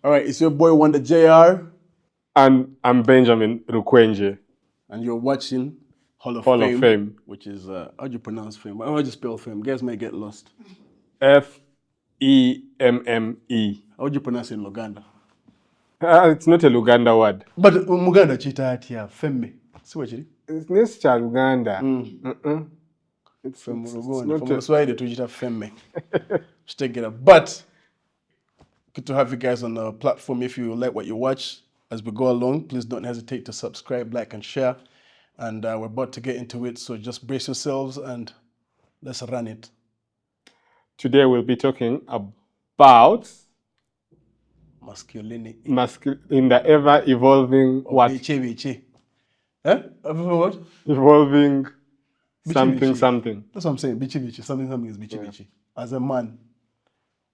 All right, it's your boy Wonder JR, And I'm Benjamin Rukwenje, and you're watching Hall of Hall of Fame, Fame. which is, how do you pronounce fame? How do you spell fame? Guys might get lost. Femme. How do you pronounce it in Luganda? It's not a Luganda word. But Muganda chita here, femme. See what you It's not Luganda. It's Femme not From Swahili to chita femme. Just take it up. But good to have you guys on the platform. If you like what you watch as we go along, please don't hesitate to subscribe, like, and share. And we're about to get into it, so just brace yourselves and let's run it. Today we'll be talking about Masculinity. in the ever-evolving Bichi. Eh? What? Evolving something Bichi. something. That's what I'm saying. Bichi. Something is bichi. As a man,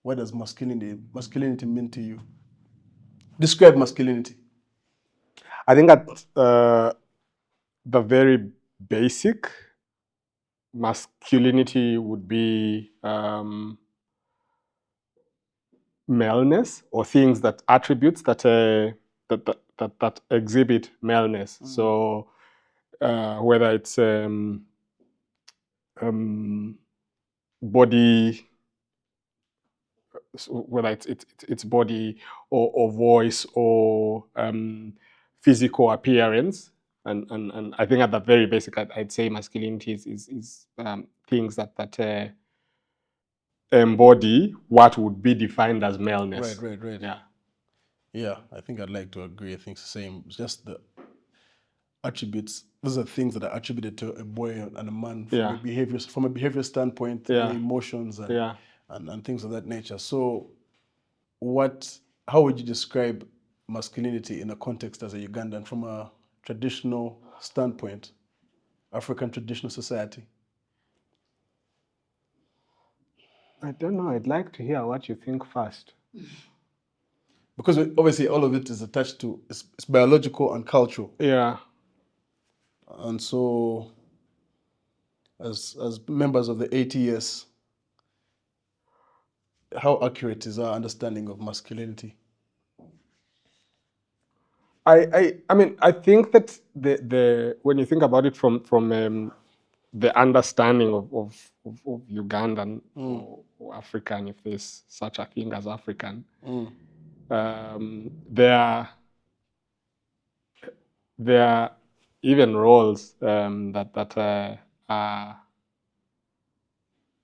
what does masculinity mean to you? Describe masculinity. I think at the very basic, masculinity would be maleness, or things that attributes that that exhibit maleness. So whether it's body, whether it's body or voice or physical appearance, and I think at the very basic, I'd say masculinity is things that embody what would be defined as maleness. Right. Yeah. Yeah, I think I'd like to agree. I think it's the same. It's just the attributes. Those are things that are attributed to a boy and a man from a behavior standpoint, emotions and things of that nature. So how would you describe masculinity in a context as a Ugandan from a traditional standpoint, African traditional society? I don't know. I'd like to hear what you think first. Because obviously all of it is attached to, it's biological and cultural. Yeah. And so as members of the ATS, how accurate is our understanding of masculinity? I mean, I think that the when you think about it from the understanding of Ugandan or African, if there's such a thing as African, there are even roles that are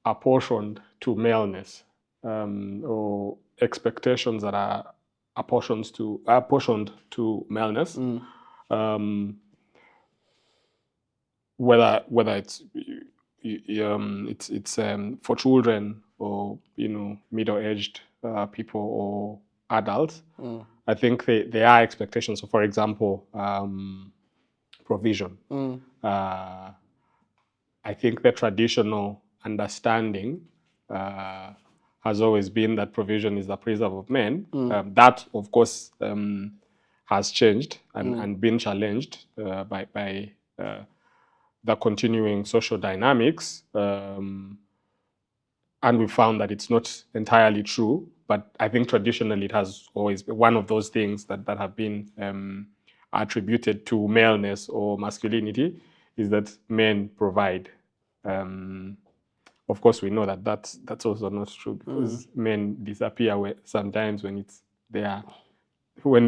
apportioned to maleness, or expectations that are apportioned to maleness. Whether it's for children or middle-aged people or adults. I think there are expectations. So, for example, provision. I think the traditional understanding has always been that provision is the preserve of men. That, of course, has changed and been challenged by the continuing social dynamics. And we found that it's not entirely true. But I think traditionally it has always been one of those things that have been attributed to maleness or masculinity, is that men provide. Of course, we know that that's also not true, because men disappear sometimes when they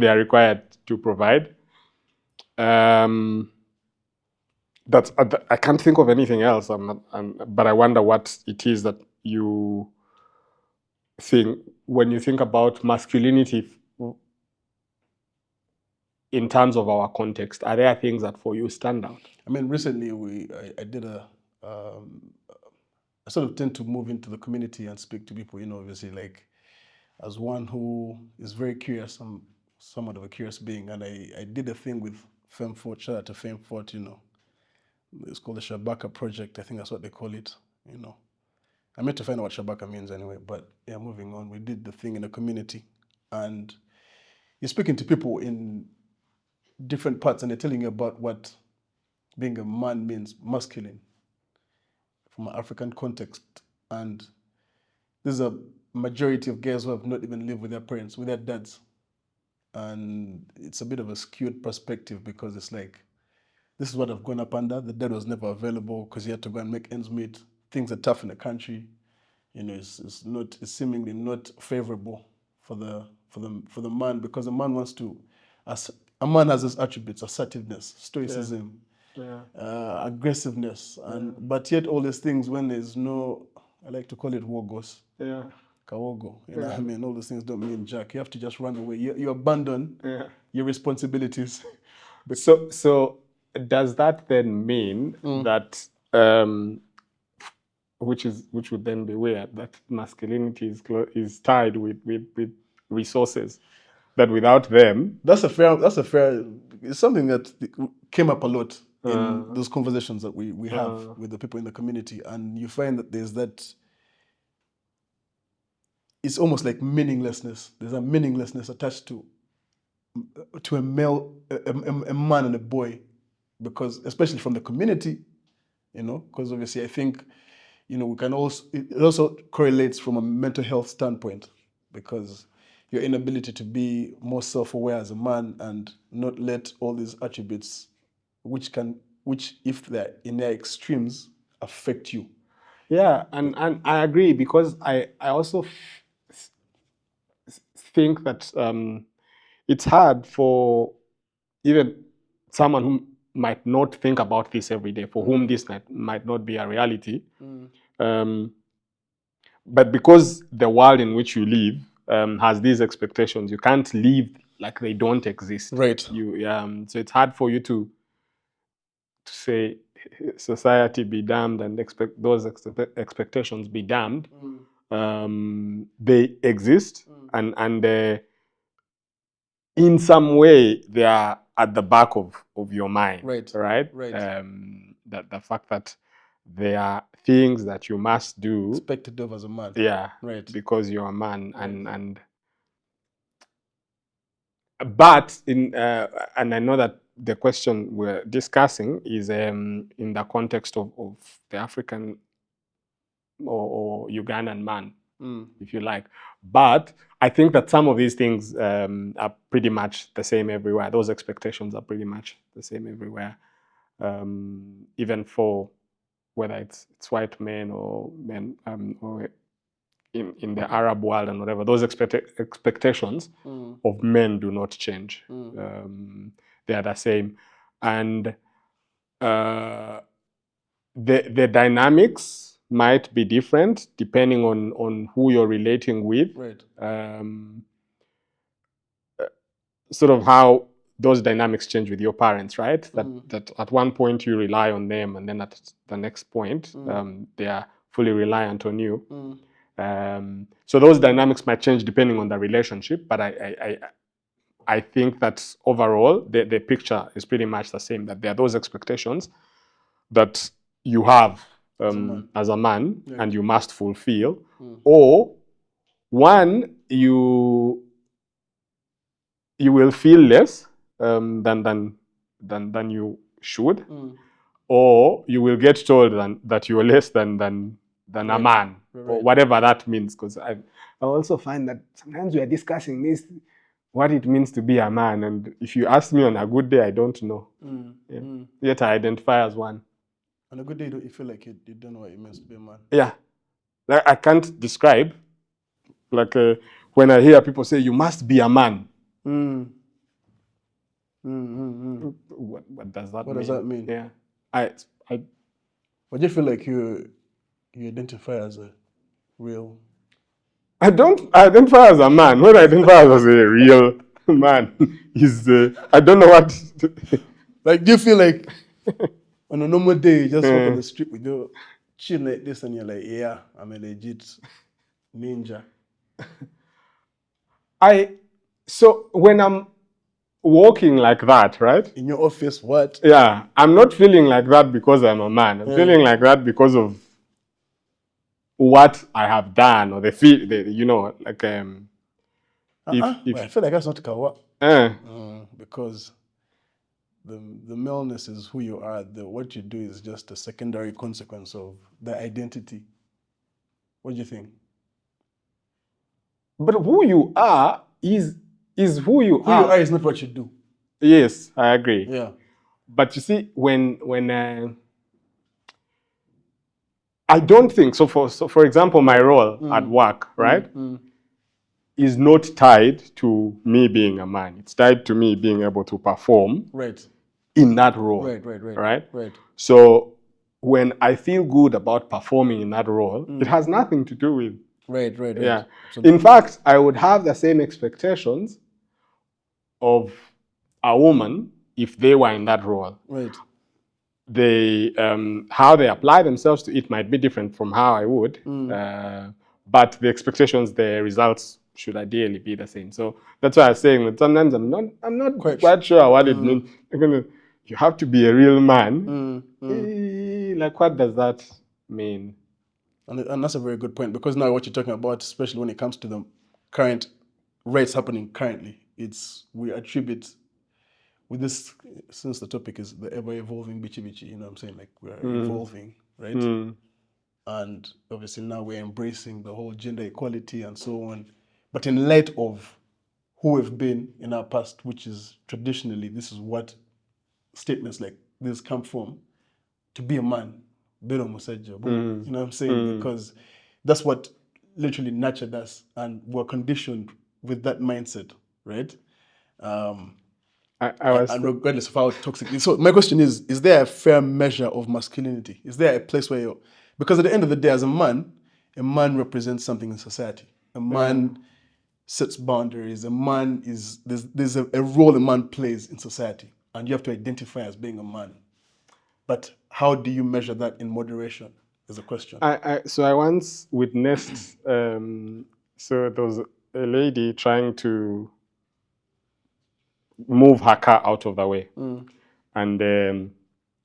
are required to provide. That's I can't think of anything else. But I wonder what it is that you think when you think about masculinity in terms of our context. Are there things that for you stand out? I mean, recently I did I sort of tend to move into the community and speak to people, obviously, like, as one who is very curious. I'm somewhat of a curious being, and I did a thing with FemFort. Shout out to FemFort, It's called the Shabaka Project. I think that's what they call it, I meant to find out what Shabaka means anyway, but yeah, moving on. We did the thing in the community, and you're speaking to people in different parts, and they're telling you about what being a man means, masculine, from an African context. And there's a majority of girls who have not even lived with their parents, with their dads. and it's a bit of a skewed perspective because it's like, this is what I've grown up under. The dad was never available because he had to go and make ends meet. Things are tough in the country. You know, it's seemingly not favorable for the man, because the man wants to, a man has his attributes: assertiveness, stoicism, aggressiveness, but yet all these things, when there's no, I like to call it wogos. Kawogo, you know what I mean? All those things don't mean jack. You have to just run away. You abandon your responsibilities. So does that then mean that, which would then be weird, that masculinity is tied with resources, that without them, that's a fair. It's something that came up a lot in those conversations that we have with the people in the community, and you find that there's that. It's almost like meaninglessness. There's a meaninglessness attached to a male, a man and a boy, because especially from the community, you know, because obviously I think, you know, we can also, it also correlates from a mental health standpoint, because your inability to be more self-aware as a man and not let all these attributes, which if they're in their extremes, affect you. Yeah, and I agree, because I also think that it's hard for even someone who might not think about this every day, for whom this might not be a reality. But because the world in which you live has these expectations, you can't live like they don't exist. Right. So it's hard for you to say society be damned and expect those expectations be damned. They exist, and in some way they are at the back of your mind. Right. That the fact that there are things that you must do, expected of as a man. Yeah. Right. Because you're a man, and but in and I know that the question we're discussing is in the context of the African or Ugandan man, if you like. But I think that some of these things are pretty much the same everywhere. Those expectations are pretty much the same everywhere, even for whether it's white men or men or in the Arab world and whatever. Those expectations of men do not change. They are the same, and the dynamics might be different depending on who you're relating with. Right. Sort of how those dynamics change with your parents, right? That at one point you rely on them, and then at the next point they are fully reliant on you. So those dynamics might change depending on the relationship, but I think that overall the picture is pretty much the same, that there are those expectations that you have as a man, and you must fulfill, or one, you will feel less than you should, or you will get told that you are less than a man, or whatever that means. Because I also find that sometimes we are discussing this, what it means to be a man, and if you ask me on a good day, I don't know. Yet I identify as one. On a good day, you feel like you don't know what it means to be a man. Yeah, like, I can't describe. Like when I hear people say you must be a man. What does that mean? What does that mean? Yeah, What do you feel like you identify as a real? I don't identify as a man. When I identify as a real man is I don't know what. Like, do you feel like on a normal day you just walk on the street with your chin like this and you're like, yeah, I'm a legit ninja? So when I'm walking like that, right? In your office, what? Yeah, I'm not feeling like that because I'm a man. I'm feeling like that because of what I have done, or you know, like if I feel like that's not kawa. Because the maleness is who you are. What you do is just a secondary consequence of the identity. What do you think? But who you are is is who you Who are. you are is not what you do. Yes, I agree. Yeah. But you see, when I don't think so. For example, my role at work, right, is not tied to me being a man. It's tied to me being able to perform Right. in that role. Right. So when I feel good about performing in that role, it has nothing to do with. Right. Yeah. So In fact, I would have the same expectations of a woman if they were in that role. right. They how they apply themselves to it might be different from how I would, but the expectations, the results should ideally be the same. So that's why I was saying that sometimes I'm not quite sure what it means. You have to be a real man. Like, what does that mean? And that's a very good point, because now what you're talking about, especially when it comes to the current rates happening currently, we attribute with this, since the topic is the ever-evolving bichi bichi, you know what I'm saying? Like, we're evolving, right? And obviously now we're embracing the whole gender equality and so on. But in light of who we've been in our past, which is traditionally, this is what statements like this come from, to be a man, you know what I'm saying? Because that's what literally nurtured us, and we're conditioned with that mindset, right? And regardless of how toxic it is. So my question is there a fair measure of masculinity? Is there a place where you're, because at the end of the day, as a man represents something in society. A man sets boundaries. A man is, there's a role a man plays in society, and you have to identify as being a man. But how do you measure that in moderation is a question. So I once witnessed, so there was a lady trying to move her car out of the way. And it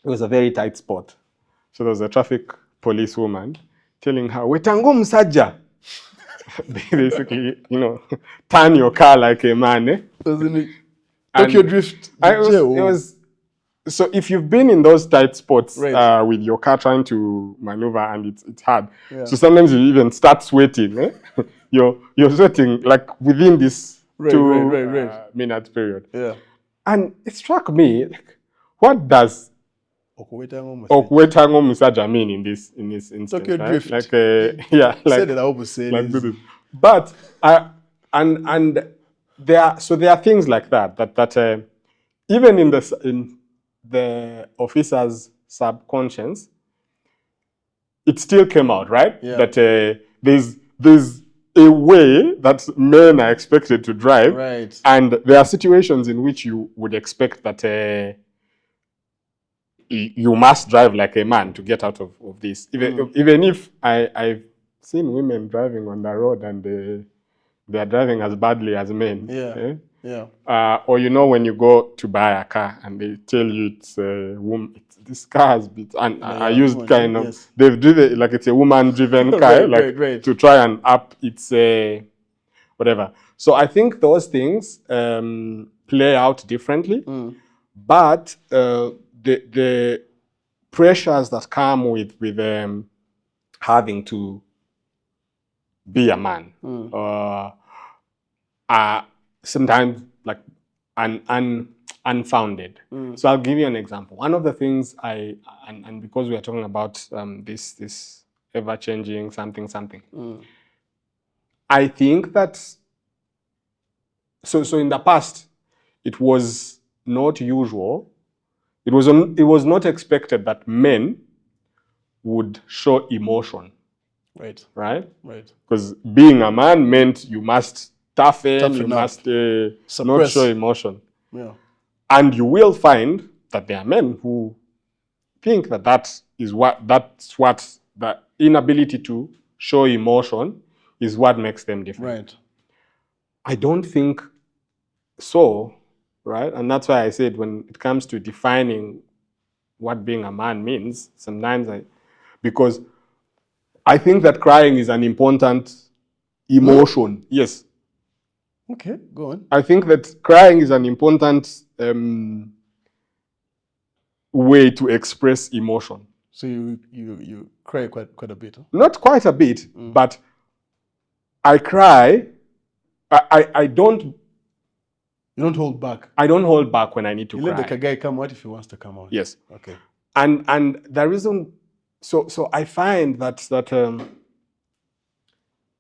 was a very tight spot. So there was a traffic police woman telling her, "Wetango msaja." Basically, turn your car like a man. Doesn't it? Tokyo Drift. It was. So if you've been in those tight spots with your car trying to maneuver, and it's hard. Yeah. So sometimes you even start sweating. You're sweating like within this 2-minute period. Yeah. And it struck me, like, what does Okwetango Musaja mean in this instance? Tokyo Drift. Like like, said it, I hope say like but and there are things like that even in the officer's subconscious, it still came out, right? Yeah. That there's a way that men are expected to drive, right? And there are situations in which you would expect that you must drive like a man to get out of this. Even if I've seen women driving on the road and they are driving as badly as men. Yeah. Yeah. Or when you go to buy a car and they tell you it's a woman, this car has been, and I used kind of, they've driven like it's a woman-driven car, to try and up its whatever. So I think those things play out differently, but the pressures that come with having to be a man are sometimes like unfounded. So I'll give you an example. One of the things and because we are talking about this ever-changing something, I think that so in the past it was not usual. It was not expected that men would show emotion. Right. Because being a man meant you must toughen, you must not show emotion. Yeah. And you will find that there are men who think that's what the inability to show emotion is what makes them different. Right. I don't think so, right? And that's why I said when it comes to defining what being a man means, sometimes because I think that crying is an important emotion. Yes. Okay, go on. I think that crying is an important way to express emotion. So you cry quite a bit? Huh? Not quite a bit, but I cry. I don't You don't hold back. I don't hold back when I need to You cry. let the guy come out if he wants to come out. Yes. Okay. And the reason, so I find that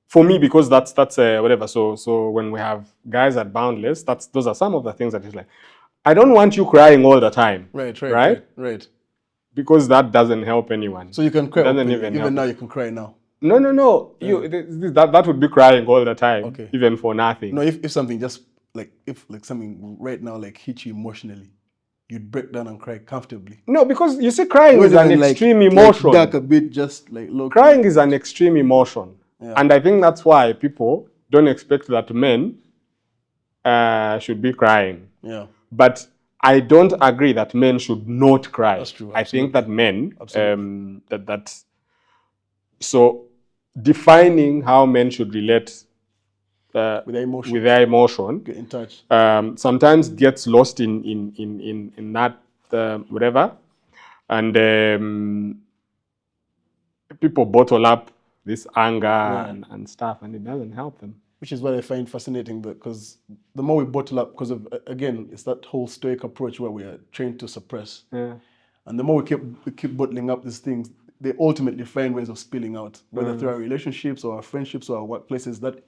for me, because that's whatever. So when we have guys at Boundless, those are some of the things that is like, I don't want you crying all the time. Right. Because that doesn't help anyone. So you can cry doesn't openly. Even now you can cry now. No. That would be crying all the time. Okay. Even for nothing. No, if something just if something right now hits you emotionally, you'd break down and cry comfortably. No, because you see, crying is an extreme emotion. Like dark a bit, just like low. Crying is an extreme emotion. Yeah. And I think that's why people don't expect that men should be crying. Yeah. But I don't agree that men should not cry. That's true. I think that men, so defining how men should relate with their emotion, get in touch. Sometimes gets lost in that whatever, and people bottle up this anger and stuff, and it doesn't help them. Which is what I find fascinating, because the more we bottle up, because of, again, it's that whole stoic approach where we are trained to suppress. Yeah. And the more we keep bottling up these things, they ultimately find ways of spilling out, whether through our relationships or our friendships or our workplaces. That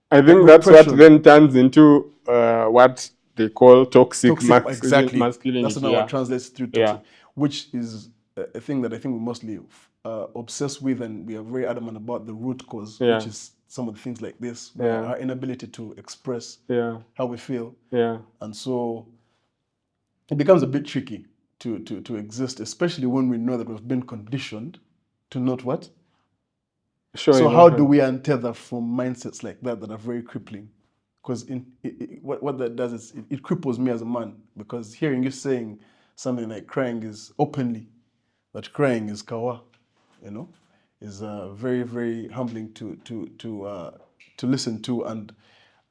I think that's what then turns into what they call toxic exactly. masculinity. That's now what translates through toxic, which is a thing that I think we mostly obsess with, and we are very adamant about the root cause, which is some of the things like this, our inability to express how we feel. And so it becomes a bit tricky to exist, especially when we know that we've been conditioned to not what? So how do we untether from mindsets like that are very crippling? Because what that does is it cripples me as a man, because hearing you saying something like crying is openly, that crying is kawa, is very, very humbling to listen to, and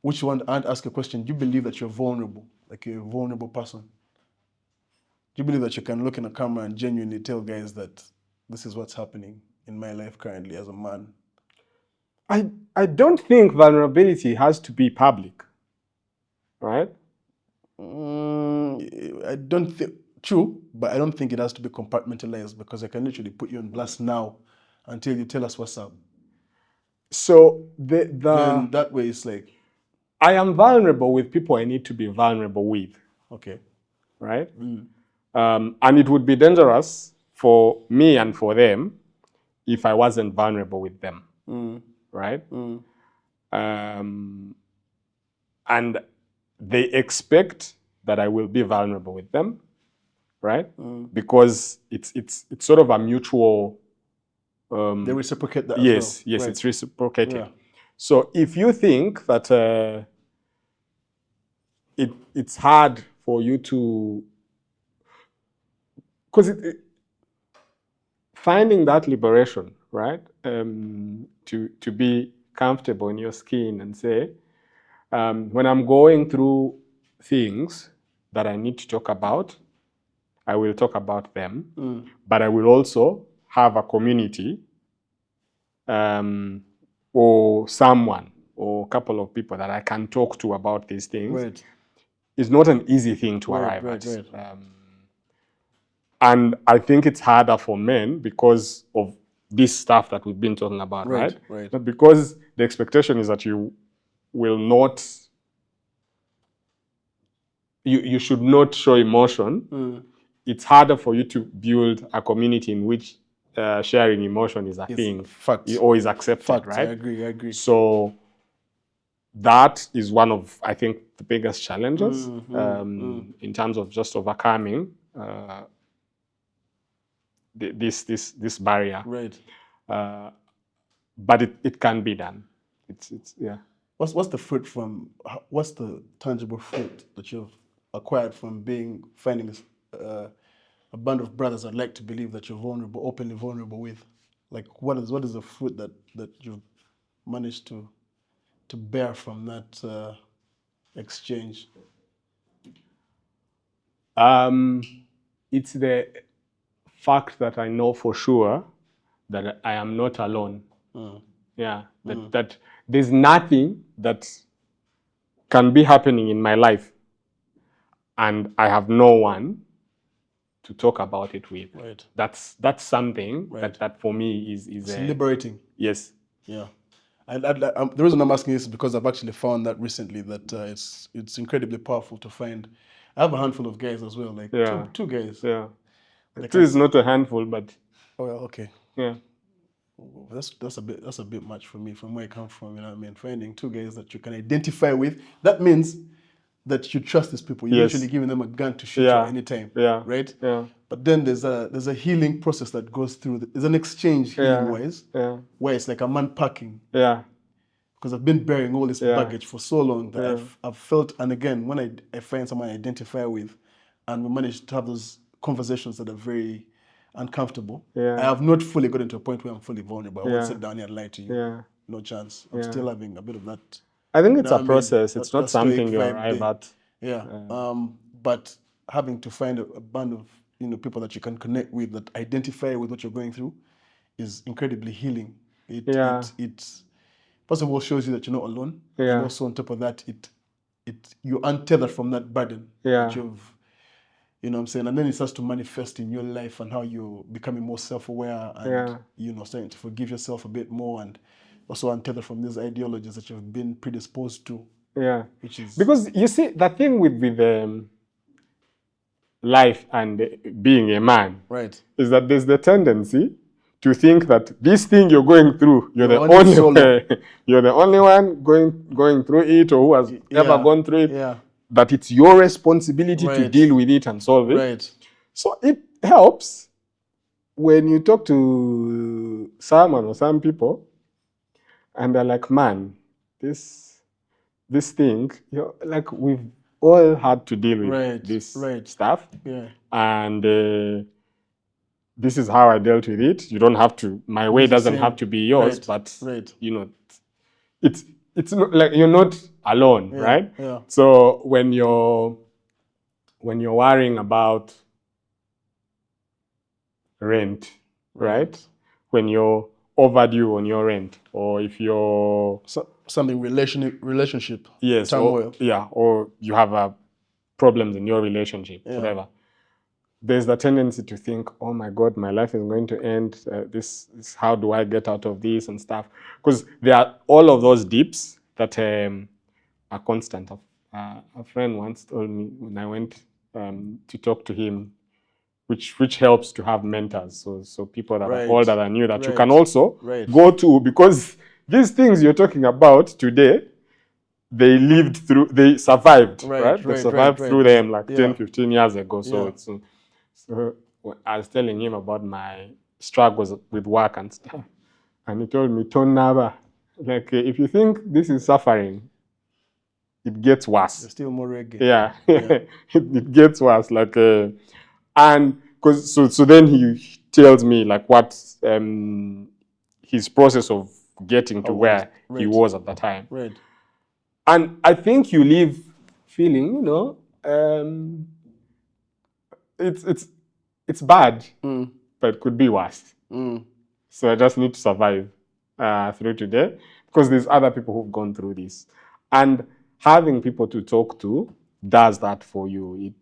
which one, and ask a question. Do you believe that you're vulnerable, like you're a vulnerable person? Do you believe that you can look in a camera and genuinely tell guys that this is what's happening in my life currently as a man? I don't think vulnerability has to be public, right? I don't think, true, but I don't think it has to be compartmentalized, because I can literally put you on blast now until you tell us what's up. So then that way it's like, I am vulnerable with people I need to be vulnerable with. Okay. Right? And it would be dangerous for me and for them if I wasn't vulnerable with them. Right? And they expect that I will be vulnerable with them, right? Because it's sort of a mutual. They reciprocate that. Yes, as well. It's reciprocated. Yeah. So if you think that it's hard for you to, because finding that liberation, right? To be comfortable in your skin and say, when I'm going through things that I need to talk about, I will talk about them, but I will also have a community or someone or a couple of people that I can talk to about these things. Right. It's not an easy thing to arrive at. And I think it's harder for men because of this stuff that we've been talking about, right? But because the expectation is that you will not, you should not show emotion. It's harder for you to build a community in which sharing emotion is a thing. Fact. Or is accepted, fact, right? I agree. So that is one of, I think, the biggest challenges in terms of just overcoming this barrier. Right. But it can be done. It's What's the fruit from? What's the tangible fruit that you've acquired from finding a band of brothers I'd like to believe that you're vulnerable, openly vulnerable with? Like, what is the fruit that you've managed to bear from that exchange? It's the fact that I know for sure that I am not alone. That there's nothing that can be happening in my life, and I have no one to talk about it with. Right. That's something that for me is it's liberating. Yes. Yeah. And the reason I'm asking this is because I've actually found that recently that it's incredibly powerful to find. I have a handful of guys as well, like two guys. Yeah. Two is not a handful, but oh well, okay. Yeah. That's a bit much for me from where I come from. You know what I mean? Finding two guys that you can identify with, that means that you trust these people. You're literally giving them a gun to shoot you at any time. Yeah. Right? Yeah. But then there's a healing process that goes through. There's an exchange healing wise, where it's like a man packing. Yeah. Because I've been bearing all this baggage for so long that I've felt, and again, when I find someone I identify with, and we manage to have those conversations that are very uncomfortable, I have not fully gotten to a point where I'm fully vulnerable. I won't sit down here and lie to you. Yeah. No chance. I'm still having a bit of that. I think it's a process. It's not something you arrive at. Yeah. But having to find a band of people that you can connect with that identify with what you're going through is incredibly healing. It first of all shows you that you're not alone. And also on top of that, you untether from that burden that you've, you know what I'm saying? And then it starts to manifest in your life and how you're becoming more self-aware and, starting to forgive yourself a bit more and also untether from these ideologies that you've been predisposed to. Yeah. Which is... Because you see, the thing with life and being a man is that there's the tendency to think that this thing you're going through, you're the only one going through it, or who has ever gone through it. Yeah. That it's your responsibility to deal with it and solve it. Right. So it helps when you talk to someone or some people, and they're like, "Man, this thing, like we've all had to deal with this stuff, and." This is how I dealt with it. You don't have to. My way doesn't have to be yours, but it's not, like you're not alone, right? Yeah. So when you're worrying about rent, right? When you're overdue on your rent, or if you're something relationship, turmoil, or you have problems in your relationship, whatever. There's the tendency to think, oh my God, my life is going to end. This how do I get out of this and stuff? Because there are all of those dips that are constant. A friend once told me when I went to talk to him, which helps to have mentors. So people that are older than you that you can also go to, because these things you're talking about today, they survived, right? They survived through them like 10, 15 years ago. So So I was telling him about my struggles with work and stuff. And he told me, "Don't never. Like, if you think this is suffering, it gets worse." You're still more reggae. Yeah. It gets worse. Like, and because so then he tells me like what his process of getting to where he was at the time. Right. And I think you leave feeling, it's bad, but it could be worse. So I just need to survive through today, because there's other people who've gone through this. And having people to talk to does that for you.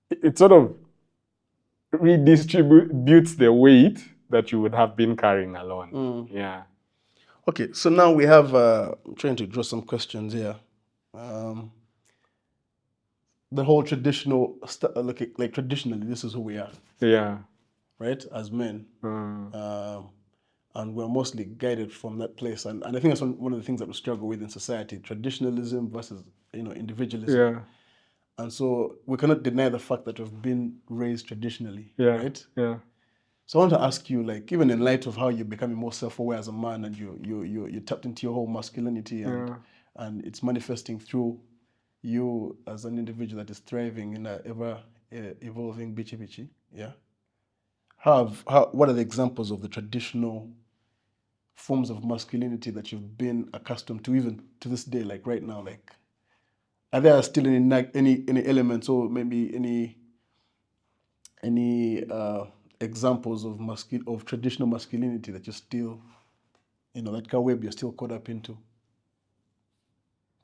It sort of redistributes the weight that you would have been carrying alone. Yeah. Okay, so now we have, I'm trying to draw some questions here. The whole traditional, like traditionally, this is who we are. Yeah. Right, as men. And we're mostly guided from that place. And I think that's one of the things that we struggle with in society, traditionalism versus, individualism. Yeah. And so we cannot deny the fact that we've been raised traditionally, right? Yeah. So I want to ask you, like, even in light of how you're becoming more self-aware as a man, and you tapped into your whole masculinity, and it's manifesting through you as an individual that is thriving in an ever evolving bichi, yeah. What are the examples of the traditional forms of masculinity that you've been accustomed to, even to this day, like right now? Like, are there still any elements, or maybe any examples of traditional masculinity that you're still, that web you're still caught up into?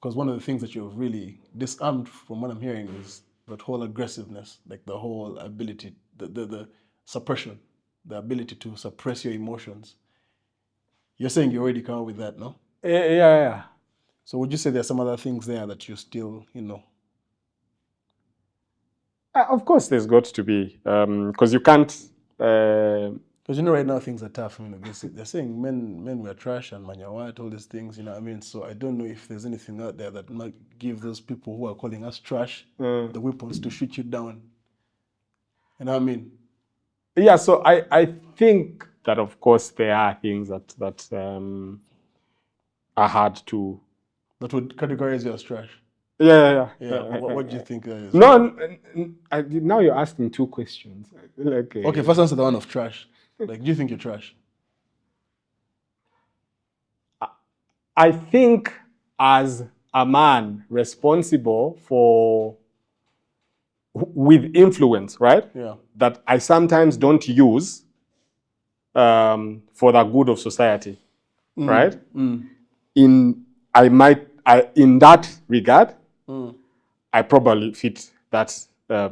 because one of the things that you've really disarmed from what I'm hearing is that whole aggressiveness, like the whole ability, the suppression, the ability to suppress your emotions. You're saying you already come up with that, no? Yeah. So would you say there's some other things there that you still, Of course, there's got to be, because you can't. Because right now things are tough. They're saying men were trash and manyawat, all these things. You know what I mean? So I don't know if there's anything out there that might give those people who are calling us trash the weapons to shoot you down. You know what I mean? Yeah. So I think that of course there are things that are hard to. That would categorize you as trash. Yeah. What do you think that is? No, now you're asking two questions. Like, okay, first answer the one of trash. Like, do you think you're trash? I think as a man responsible for with influence, right? Yeah. That I sometimes don't use for the good of society, right? In that regard, I probably fit that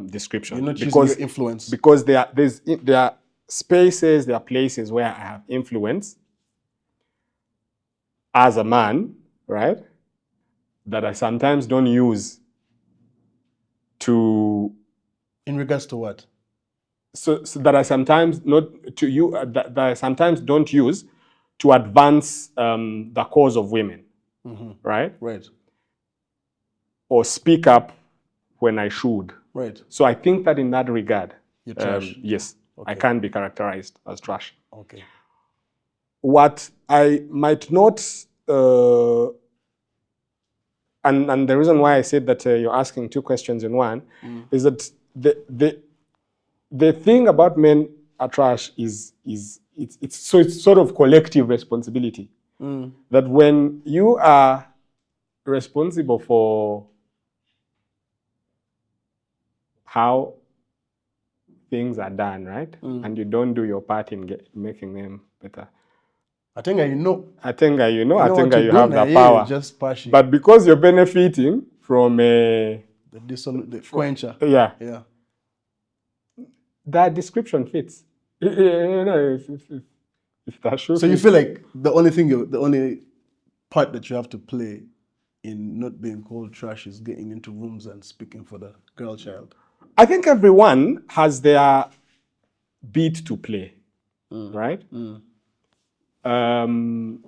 description. You're not using your influence. Because there are spaces, there are places where I have influence as a man, right? That I sometimes don't use to. In regards to what? So that I sometimes not to you that I sometimes don't use to advance the cause of women, right? Right. Or speak up when I should. Right. So I think that in that regard, you're trash. Yes, okay. I can be characterized as trash. Okay. What I might not, and the reason why I said that you're asking two questions in one, is that the thing about men are trash is it's sort of collective responsibility. That when you are responsible for how things are done, right? And you don't do your part in making them better. I think you know. I think you have the power. Just passion. But because you're benefiting from the quencher. Yeah. Yeah. That description fits. If that should. So you feel like the only part that you have to play in not being called trash is getting into rooms and speaking for the girl child. I think everyone has their beat to play, right? And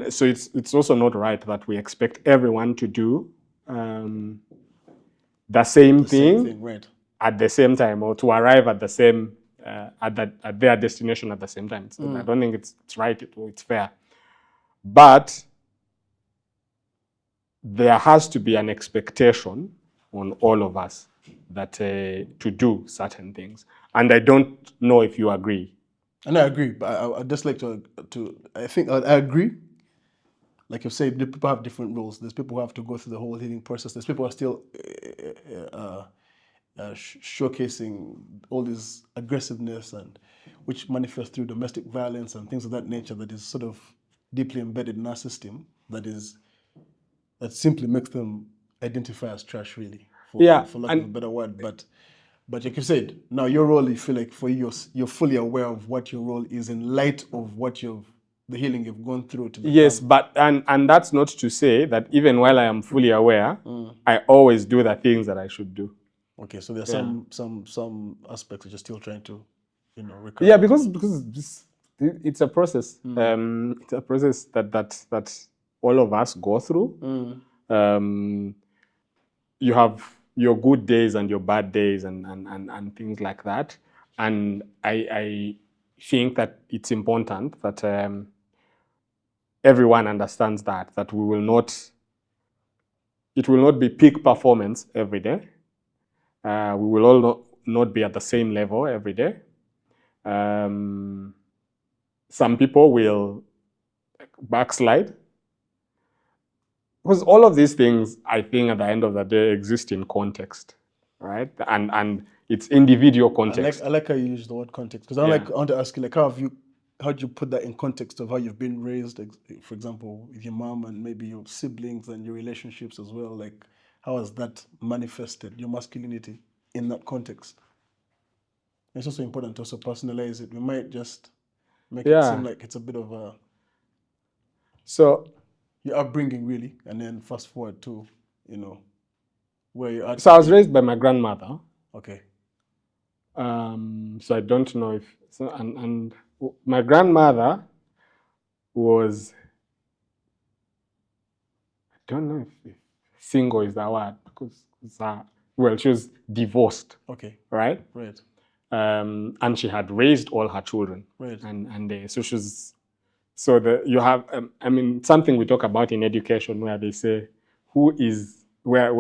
so it's also not right that we expect everyone to do the same thing right. At the same time, or to arrive at the same at their destination at the same time. I don't think it's right. It's fair, but there has to be an expectation on all of us that to do certain things, and I don't know if you agree. And I agree, but I'd just like to I think I agree. Like you said, people have different roles. There's people who have to go through the whole healing process. There's people who are still showcasing all this aggressiveness and which manifests through domestic violence and things of that nature that is sort of deeply embedded in our system that simply makes them identify as trash, really, for lack of a better word. But like you said, now your role, you feel like for you, you're fully aware of what your role is in light of what the healing you've gone through to become. Yes, but and that's not to say that even while I am fully aware, I always do the things that I should do. Okay, so there's some aspects that you're still trying to, recover. Yeah, because it's a process. It's a process that all of us go through. You have your good days and your bad days and things like that. And I think that it's important that everyone understands that we will not. It will not be peak performance every day. We will all not be at the same level every day. Some people will backslide. Because all of these things, I think, at the end of the day, exist in context, right? And it's individual context. I like how you use the word context, because I want to ask you, like, how have you how do you put that in context of how you've been raised, for example, with your mom and maybe your siblings and your relationships as well? Like, how has that manifested your masculinity in that context? It's also important to also personalize it. We might just make it seem like it's a bit of a your upbringing, really, and then fast forward to, where you're at. So I was raised by my grandmother. Okay. So I don't know if and my grandmother was, I don't know if single is the word, because she was divorced. Okay. Right. Right. And she had raised all her children. Right. And so she's. So you have, something we talk about in education where they say, who is where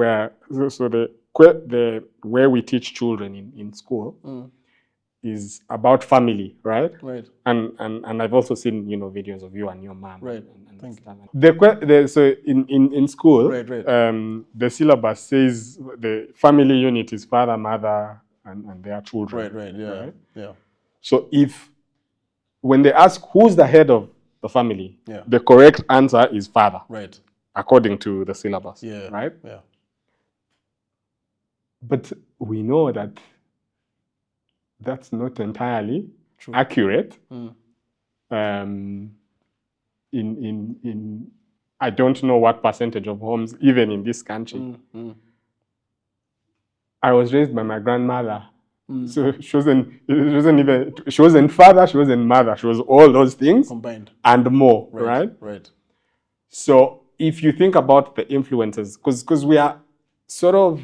we teach children in school is about family, right? Right. And I've also seen videos of you and your mom. Right. And Thank you. So in school, right. The syllabus says the family unit is father, mother, and their children. Right. Yeah. Right? Yeah. So when they ask who's the head of the family, yeah, the correct answer is father. Right. According to the syllabus. Yeah. Right? Yeah. But we know that that's not entirely True. accurate. In I don't know what percentage of homes, even in this country. I was raised by my grandmother. So she wasn't father, she wasn't mother. She was all those things combined and more, right? Right. So if you think about the influences, because we are sort of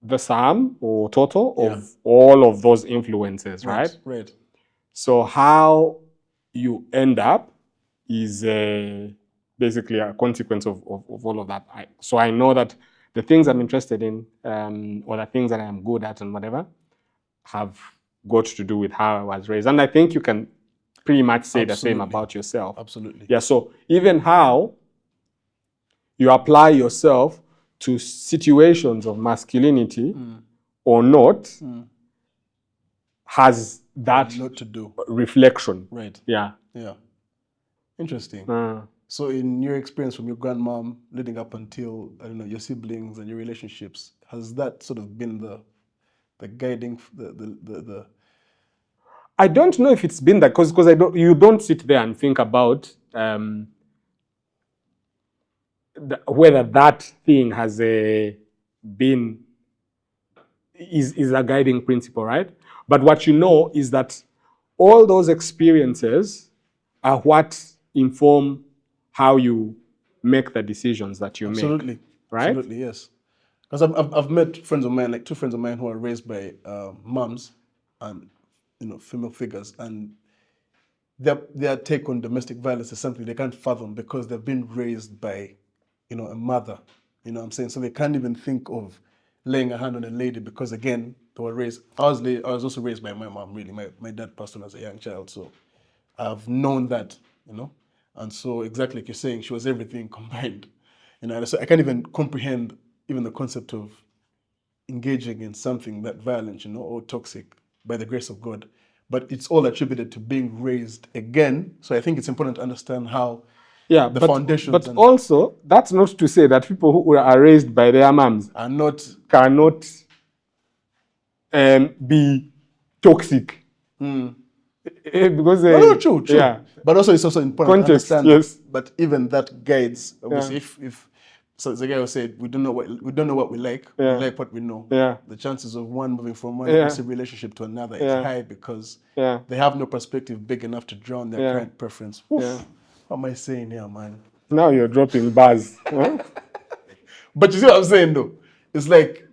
the sum or total of all of those influences, right? Right. So how you end up is basically a consequence of all of that. So I know that the things I'm interested in, or the things that I'm good at and whatever, have got to do with how I was raised. And I think you can pretty much say the same about yourself. Absolutely. Yeah, so even how you apply yourself to situations of masculinity or not has that lot to do. reflection. Right. Yeah. Yeah. Interesting. So in your experience from your grandmom leading up until, I don't know, your siblings and your relationships, has that sort of been the guiding, the I don't know if it's been that, because you don't sit there and think about whether that thing has been is a guiding principle, right? But what you know is that all those experiences are what inform how you make the decisions that you make. Right? Absolutely, yes. Because I've met friends of mine, like two friends of mine who are raised by moms and female figures, and their take on domestic violence is something they can't fathom because they've been raised by a mother. You know what I'm saying? So they can't even think of laying a hand on a lady because, again, they were raised. I was also raised by my mom, really. My dad passed on as a young child, so I've known that, And so exactly like you're saying, she was everything combined. So I can't even comprehend even the concept of engaging in something that violent, or toxic by the grace of God. But it's all attributed to being raised again. So I think it's important to understand how the foundations. But also, that's not to say that people who are raised by their moms cannot be toxic. Because true. Yeah. But also it's also important to understand. Yes. But even that guides, obviously, if so the guy who said we don't know what we like, we like what we know. Yeah. The chances of one moving from one abusive relationship to another is high because they have no perspective big enough to draw on their current preference. What am I saying here, man? Now you're dropping bars. But you see what I'm saying, though? It's like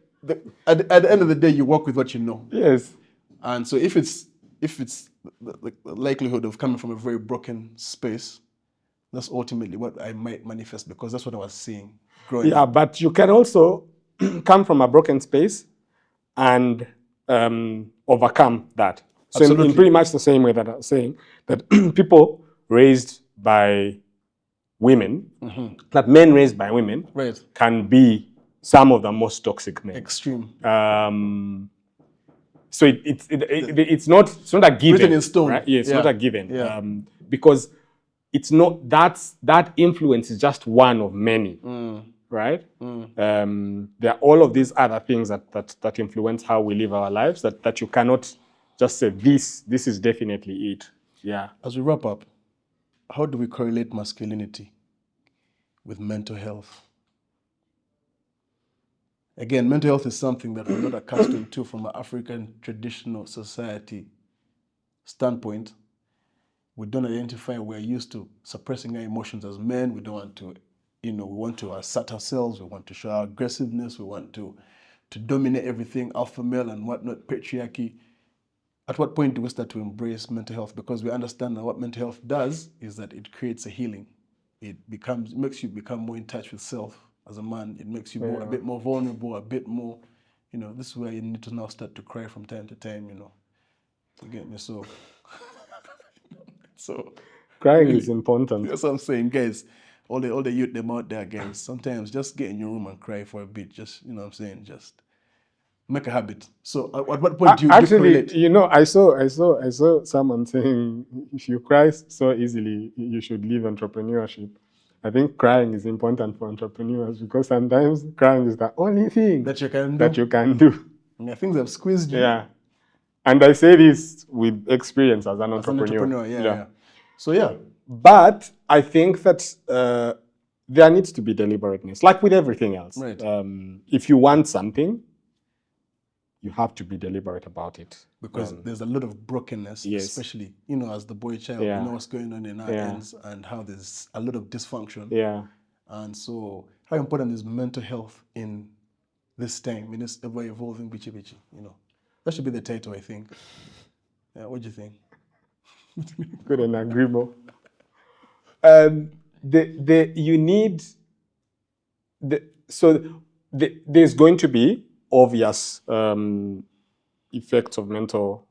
at the end of the day, you work with what you know. Yes. And so if it's the likelihood of coming from a very broken space, that's ultimately what I might manifest because that's what I was seeing growing up. But you can also come from a broken space and overcome that. So in pretty much the same way that I was saying, that people raised by women, that men raised by women can be some of the most toxic men. Extreme. So it's not a given. Written in stone. Right? Yeah, it's not a given. Yeah. Because it's not that influence is just one of many. Right? There are all of these other things that influence how we live our lives that you cannot just say this is definitely it. Yeah. As we wrap up, how do we correlate masculinity with mental health? Again, mental health is something that we're not accustomed to from an African traditional society standpoint. We don't identify, we're used to suppressing our emotions as men. We don't want to, we want to assert ourselves. We want to show our aggressiveness. We want to dominate everything, alpha male and whatnot, patriarchy. At what point do we start to embrace mental health? Because we understand that what mental health does is that it creates a healing. It makes you become more in touch with self as a man. It makes you a bit more vulnerable, a bit more, this is where you need to now start to cry from time to time, You get me? So Crying is important. That's what I'm saying, guys. All the youth them out there, guys. Sometimes just get in your room and cry for a bit. Just just make a habit. So at what point do you actually, I saw someone saying if you cry so easily, you should leave entrepreneurship. I think crying is important for entrepreneurs because sometimes crying is the only thing that you can do. Yeah, things have squeezed you. Yeah. And I say this with experience as an entrepreneur. Yeah. So yeah. But I think that there needs to be deliberateness, like with everything else. Right. If you want something, you have to be deliberate about it. Because there's a lot of brokenness, especially, as the boy child, you know what's going on in our ends and how there's a lot of dysfunction. Yeah. And so how important is mental health in this time, in this ever-evolving bichi bichi, That should be the title, I think. Yeah, what do you think? Couldn't agree more. There's going to be obvious effects of mental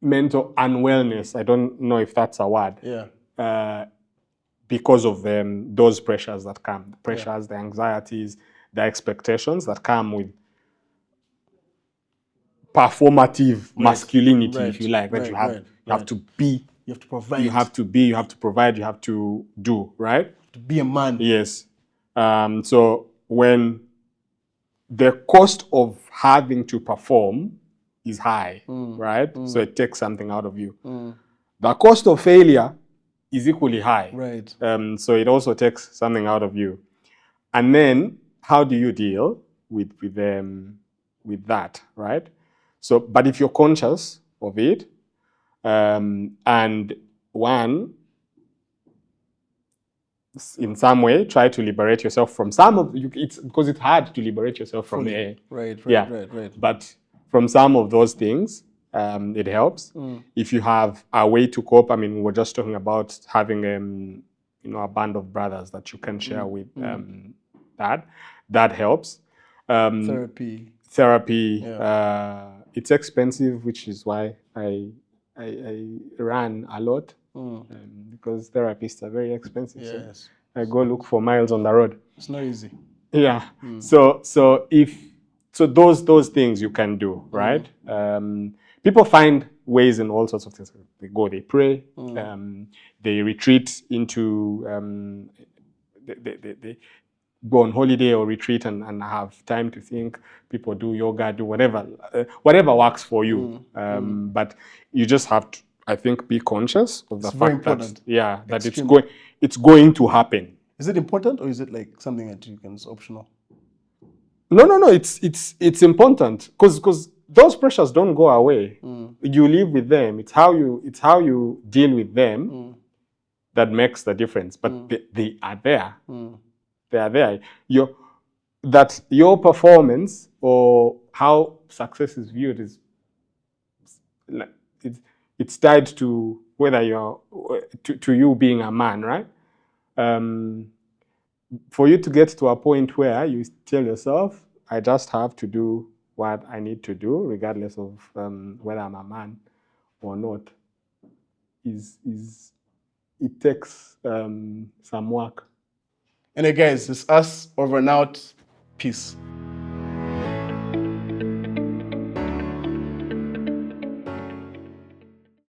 unwellness. I don't know if that's a word. Yeah. Because of those pressures that come, the anxieties, the expectations that come with performative masculinity, if you like, that you have to be, you have to provide, you have to provide, you have to do, right? To be a man. Yes. So when the cost of having to perform is high, right? So it takes something out of you. The cost of failure is equally high. Right. So it also takes something out of you. And then how do you deal with that, right? So, but if you're conscious of it, and one, in some way, try to liberate yourself from some of it's because it's hard to liberate yourself from the right. But from some of those things, it helps. If you have a way to cope, I mean, we were just talking about having a band of brothers that you can share with. That helps. Therapy. It's expensive, which is why I ran a lot. Because therapists are very expensive. Yes. So I go look for miles on the road. It's not easy. Yeah. So those things you can do, right? People find ways in all sorts of things. They pray, they retreat into, they go on holiday or retreat and have time to think. People do yoga, do whatever works for you. But you just have to, I think, be conscious of the fact that it's going to happen. Is it important or is it like something that you can, it's optional? No. It's important because those pressures don't go away. You live with them. It's how you deal with them that makes the difference. But they are there. They are there. Your performance or how success is viewed is it's tied to whether you're to you being a man, right? For you to get to a point where you tell yourself, I just have to do what I need to do, regardless of whether I'm a man or not, it takes some work. And guys, it's us over and out. Peace.